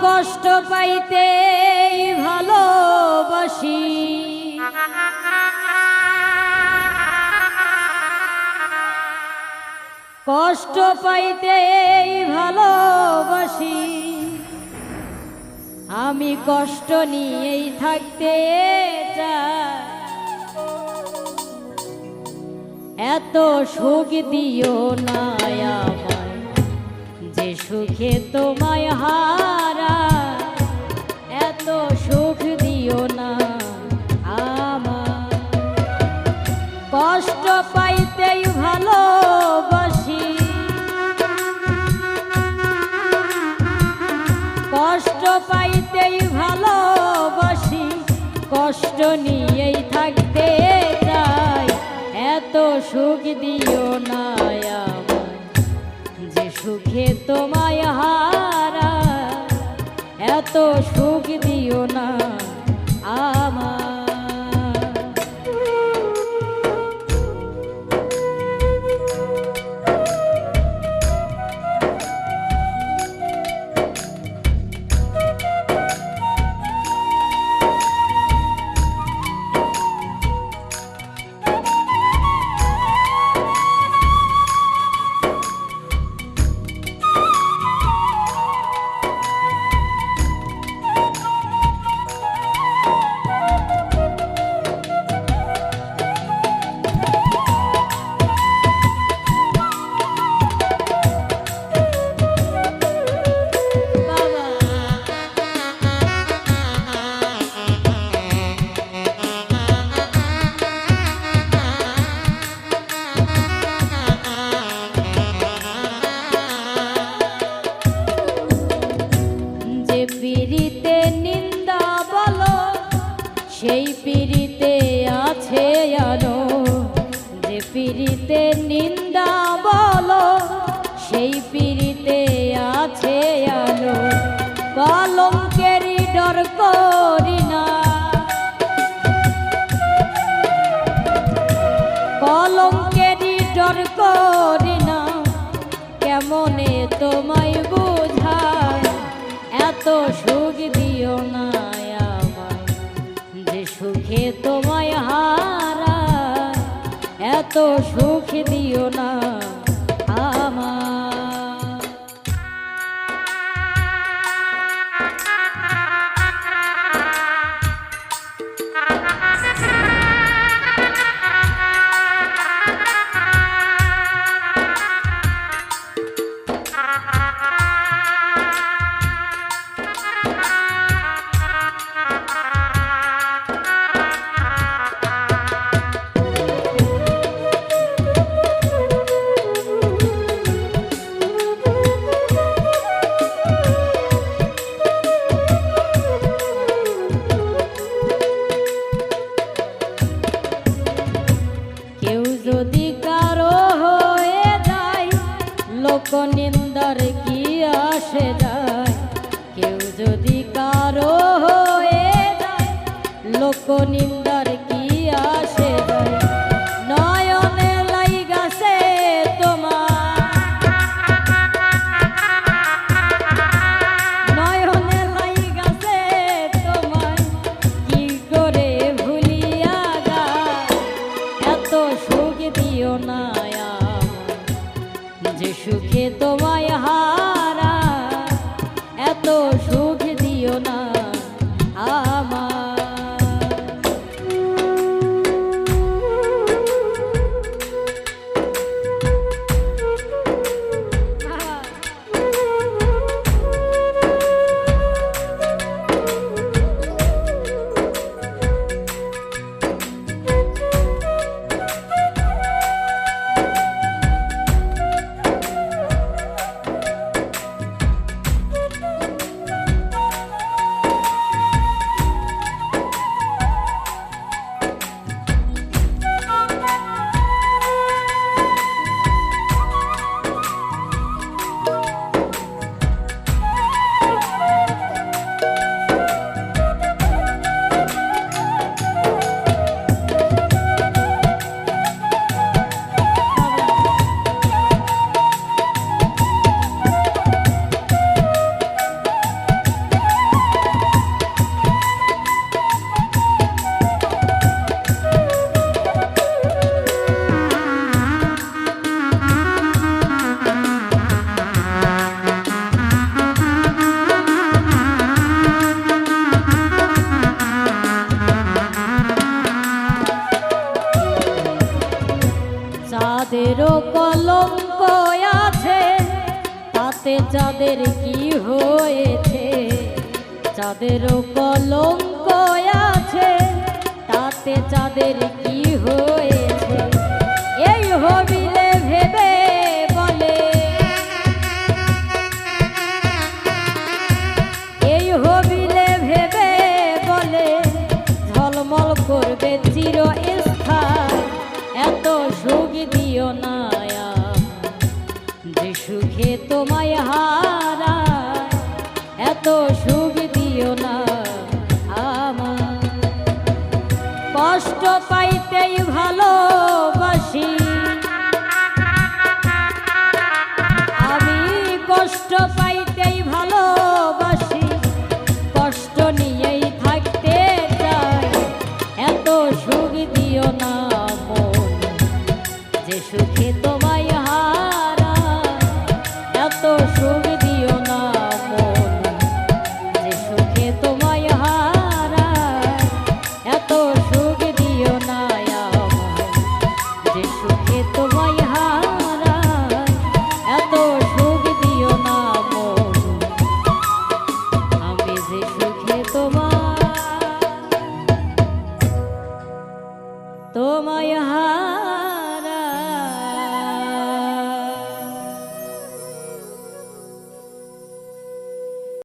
কষ্ট পাইতে ভালোবাসি, কষ্ট পাইতে ভালোবাসি, আমি কষ্ট নিয়েই থাকতে চাই। এত সুখ দিও না আমায় যে সুখে তোমায় হারা, এত সুখ দিও না আমায়। কষ্ট পাইতেই ভালোবাসি, কষ্ট পাইতেই ভালোবাসি, কষ্ট নিয়েই থাকতে চাই। এত সুখ দিও না আমায় যে সুখে তোমায় হারা, এত সুখ দিও না আমায়। পিরিতে নিন্দা বলো সেই পিরিতে আছে আলো, যে পিরিতে নিন্দা বলো সেই পিরিতে আছে আলো। কলঙ্কেরই ডর করি না, কলঙ্কেরই ডর করি না, কেমনে তোমায় বোঝায়। এত সুখ দিও না আমায় যে সুখে তোমায় হারা, এত সুখ দিও না আমায়। যদি কারো হয়ে যায় লোক নিন্দার কি আসে যায়, কেউ যদি কারো হয়ে যায় লোক নিন্দার কি আসে যায়। নয়নে লাইগাছে তোমার, নয়নে লাইগাছে তোমার, কি করে ভুলিয়া যায়। এত সুখ দিও না আমায় যে সুখে তোমায় হারা, এত সুখ দিও না আমায়। তাতে চাঁদের কি হয়েছে, চাঁদেরও কলঙ্ক আছে, তাতে চাঁদের কি হয়েছে। এই হবিলে ভেবে বলে, এই হবিলে ভেবে বলে ঝলমল করবে চিরস্থায়ী। এত সুখ দিও না যে সুখে তোমায় হারায়, এত সুখ দিও না আমার। কষ্ট পাইতেই ভালোবাসি আমি, কষ্ট পাইতেই ভালোবাসি, কষ্ট নিয়েই থাকতে চাই। এত সুখ দিও না মন যে সুখে তোমায় হারায়, এত সুখ দিও না মন যে সুখে তোমায় হারায়, এত সুখ দিও না আমায় যে সুখে তোমায় হারায়, এত সুখ দিও না মন আমি যে সুখে তোমায় হারায়।